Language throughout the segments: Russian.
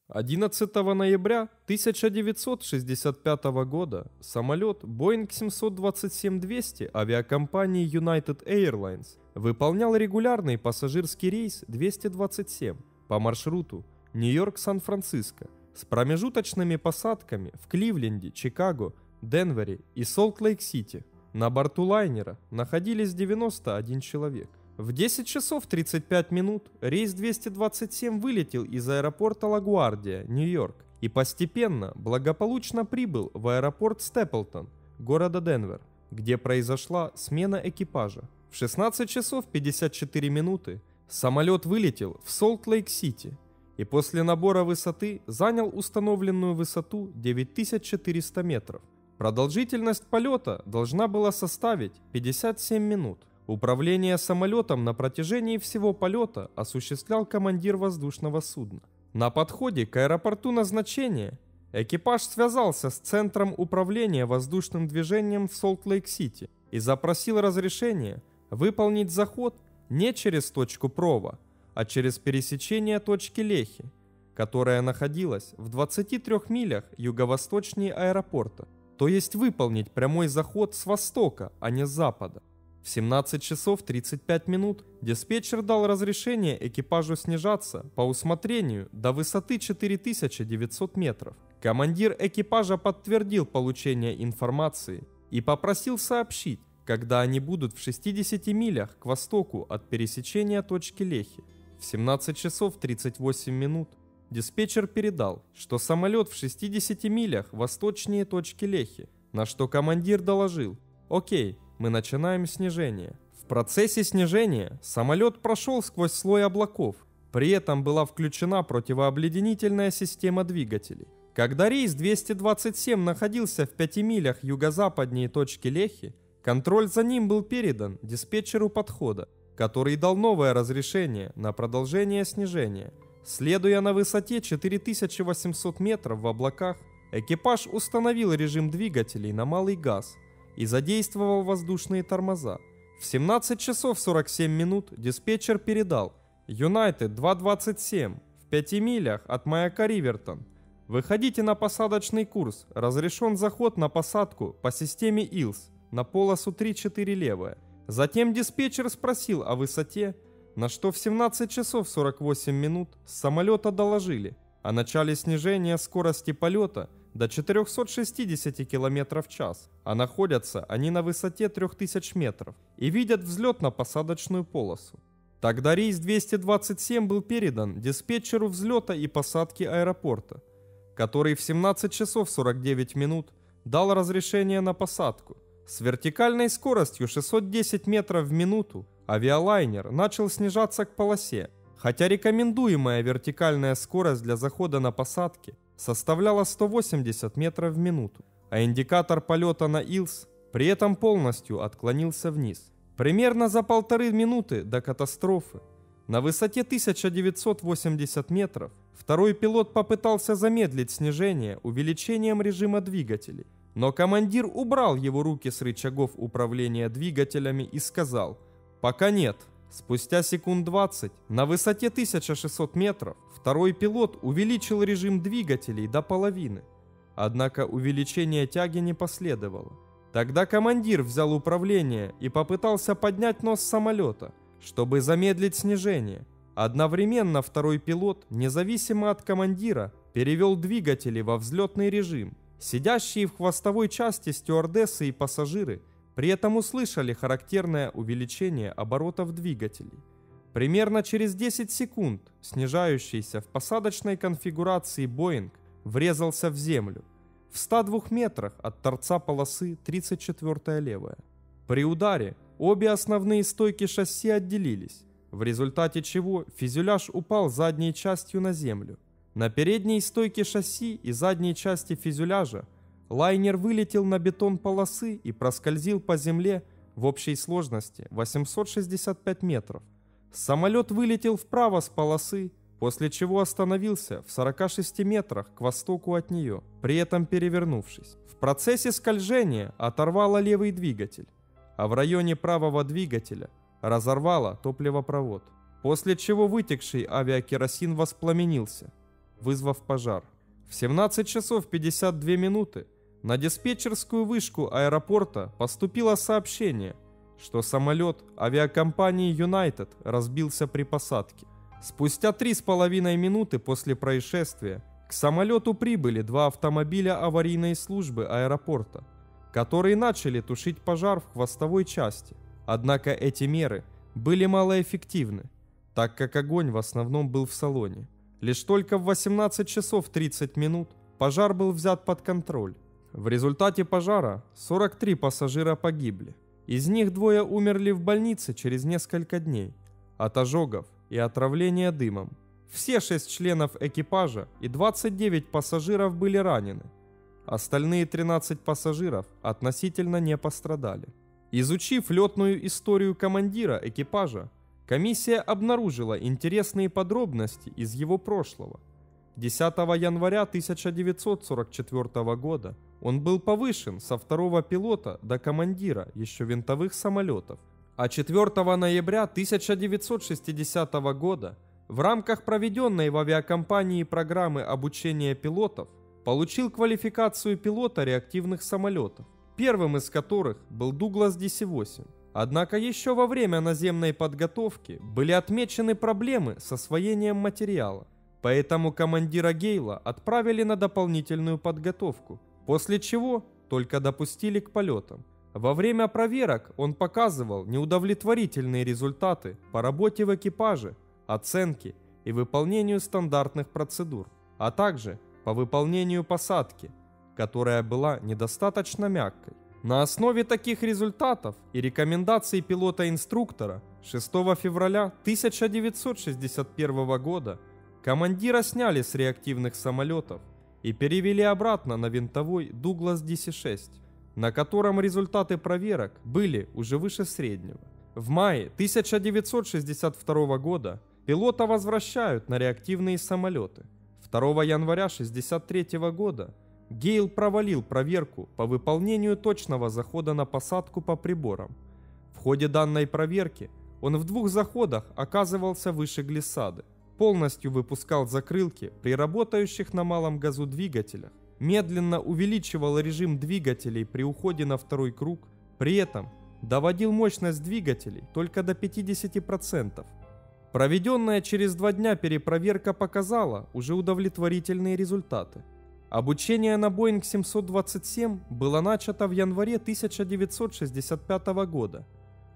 11 ноября 1965 года самолет Boeing 727-200 авиакомпании United Airlines выполнял регулярный пассажирский рейс 227 по маршруту Нью-Йорк-Сан-Франциско с промежуточными посадками в Кливленде, Чикаго, Денвере и Солт-Лейк-Сити. На борту лайнера находились 91 человек. В 10 часов 35 минут рейс 227 вылетел из аэропорта Ла-Гвардия, Нью-Йорк, и постепенно благополучно прибыл в аэропорт Степлтон, города Денвер, где произошла смена экипажа. В 16 часов 54 минуты самолет вылетел в Солт-Лейк-Сити и после набора высоты занял установленную высоту 9400 метров. Продолжительность полета должна была составить 57 минут. Управление самолетом на протяжении всего полета осуществлял командир воздушного судна. На подходе к аэропорту назначения экипаж связался с Центром управления воздушным движением в Солт-Лейк-Сити и запросил разрешение выполнить заход не через точку Прова, а через пересечение точки Лехи, которая находилась в 23 милях юго-восточнее аэропорта, то есть выполнить прямой заход с востока, а не с запада. В 17 часов 35 минут диспетчер дал разрешение экипажу снижаться по усмотрению до высоты 4900 метров. Командир экипажа подтвердил получение информации и попросил сообщить, когда они будут в 60 милях к востоку от пересечения точки Лехи. В 17 часов 38 минут диспетчер передал, что самолет в 60 милях восточнее точки Лехи, на что командир доложил: «Окей, мы начинаем снижение». В процессе снижения самолет прошел сквозь слой облаков, при этом была включена противообледенительная система двигателей. Когда рейс 227 находился в 5 милях юго-западнее точки Лехи, контроль за ним был передан диспетчеру подхода, который дал новое разрешение на продолжение снижения. Следуя на высоте 4800 метров в облаках, экипаж установил режим двигателей на малый газ и задействовал воздушные тормоза. В 17 часов 47 минут диспетчер передал: United 227 в 5 милях от маяка Ривертон. Выходите на посадочный курс, разрешен заход на посадку по системе ИЛС на полосу 3-4 левая. Затем диспетчер спросил о высоте, на что в 17 часов 48 минут с самолета доложили о начале снижения скорости полета до 460 км в час, а находятся они на высоте 3000 метров и видят взлетно-посадочную полосу. Тогда рейс 227 был передан диспетчеру взлета и посадки аэропорта, который в 17 часов 49 минут дал разрешение на посадку. С вертикальной скоростью 610 метров в минуту авиалайнер начал снижаться к полосе, хотя рекомендуемая вертикальная скорость для захода на посадки составляла 180 метров в минуту, а индикатор полета на ИЛС при этом полностью отклонился вниз. Примерно за 1,5 минуты до катастрофы на высоте 1980 метров второй пилот попытался замедлить снижение увеличением режима двигателей, но командир убрал его руки с рычагов управления двигателями и сказал: «Пока нет». Спустя секунд 20 на высоте 1600 метров второй пилот увеличил режим двигателей до половины. Однако увеличение тяги не последовало. Тогда командир взял управление и попытался поднять нос самолета, чтобы замедлить снижение. Одновременно второй пилот, независимо от командира, перевел двигатели во взлетный режим. Сидящие в хвостовой части стюардессы и пассажиры при этом услышали характерное увеличение оборотов двигателей. Примерно через 10 секунд снижающийся в посадочной конфигурации Boeing врезался в землю в 102 метрах от торца полосы 34-я левая. При ударе обе основные стойки шасси отделились, в результате чего фюзеляж упал задней частью на землю. На передней стойке шасси и задней части фюзеляжа лайнер вылетел на бетон полосы и проскользил по земле в общей сложности 865 метров. Самолет вылетел вправо с полосы, после чего остановился в 46 метрах к востоку от нее, при этом перевернувшись. В процессе скольжения оторвало левый двигатель, а в районе правого двигателя разорвало топливопровод, после чего вытекший авиакеросин воспламенился. вызвав пожар. В 17 часов 52 минуты на диспетчерскую вышку аэропорта поступило сообщение, что самолет авиакомпании United разбился при посадке. Спустя 3,5 минуты после происшествия к самолету прибыли 2 автомобиля аварийной службы аэропорта, которые начали тушить пожар в хвостовой части. Однако эти меры были малоэффективны, так как огонь в основном был в салоне. Лишь только в 18 часов 30 минут пожар был взят под контроль. В результате пожара 43 пассажира погибли. Из них 2 умерли в больнице через несколько дней от ожогов и отравления дымом. Все 6 членов экипажа и 29 пассажиров были ранены. Остальные 13 пассажиров относительно не пострадали. Изучив летную историю командира экипажа, комиссия обнаружила интересные подробности из его прошлого. 10 января 1944 года он был повышен со 2-го пилота до командира еще винтовых самолетов, а 4 ноября 1960 года в рамках проведенной в авиакомпании программы обучения пилотов получил квалификацию пилота реактивных самолетов, первым из которых был Douglas DC-8. Однако еще во время наземной подготовки были отмечены проблемы с освоением материала, поэтому командира Гейла отправили на дополнительную подготовку, после чего только допустили к полетам. Во время проверок он показывал неудовлетворительные результаты по работе в экипаже, оценке и выполнению стандартных процедур, а также по выполнению посадки, которая была недостаточно мягкой. На основе таких результатов и рекомендаций пилота-инструктора 6 февраля 1961 года командира сняли с реактивных самолетов и перевели обратно на винтовой Douglas DC-6, на котором результаты проверок были уже выше среднего. В мае 1962 года пилота возвращают на реактивные самолеты. 2 января 1963 года Гейл провалил проверку по выполнению точного захода на посадку по приборам. В ходе данной проверки он в 2 заходах оказывался выше глиссады, полностью выпускал закрылки при работающих на малом газу двигателях, медленно увеличивал режим двигателей при уходе на 2-й круг, при этом доводил мощность двигателей только до 50%. Проведенная через 2 дня перепроверка показала уже удовлетворительные результаты. Обучение на Boeing 727 было начато в январе 1965 года,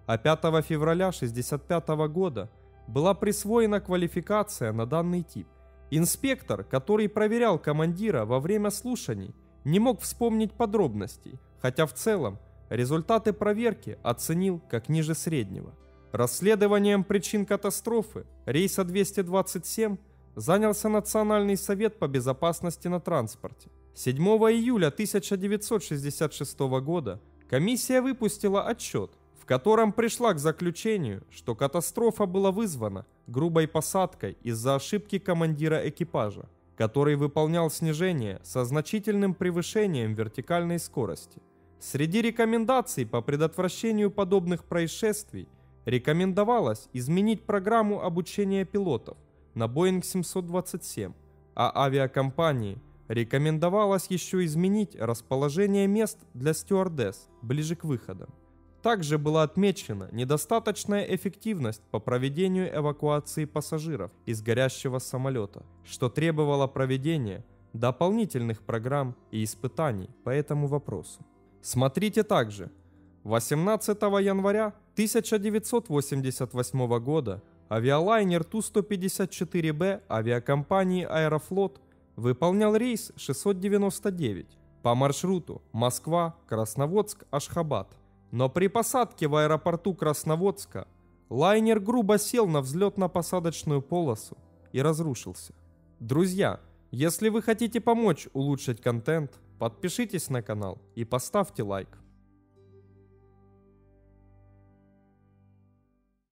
а 5 февраля 1965 года была присвоена квалификация на данный тип. Инспектор, который проверял командира во время слушаний, не мог вспомнить подробностей, хотя в целом результаты проверки оценил как ниже среднего. Расследованием причин катастрофы рейса 227 занялся Национальный совет по безопасности на транспорте. 7 июля 1966 года комиссия выпустила отчет, в котором пришла к заключению, что катастрофа была вызвана грубой посадкой из-за ошибки командира экипажа, который выполнял снижение со значительным превышением вертикальной скорости. Среди рекомендаций по предотвращению подобных происшествий рекомендовалось изменить программу обучения пилотов на Boeing 727, а авиакомпании рекомендовалось еще изменить расположение мест для стюардесс ближе к выходам. Также была отмечена недостаточная эффективность по проведению эвакуации пассажиров из горящего самолета, что требовало проведения дополнительных программ и испытаний по этому вопросу. Смотрите также. 18 января 1988 года авиалайнер Ту-154Б авиакомпании «Аэрофлот» выполнял рейс 699 по маршруту Москва-Красноводск-Ашхабад. Но при посадке в аэропорту Красноводска лайнер грубо сел на взлетно-посадочную полосу и разрушился. Друзья, если вы хотите помочь улучшить контент, подпишитесь на канал и поставьте лайк.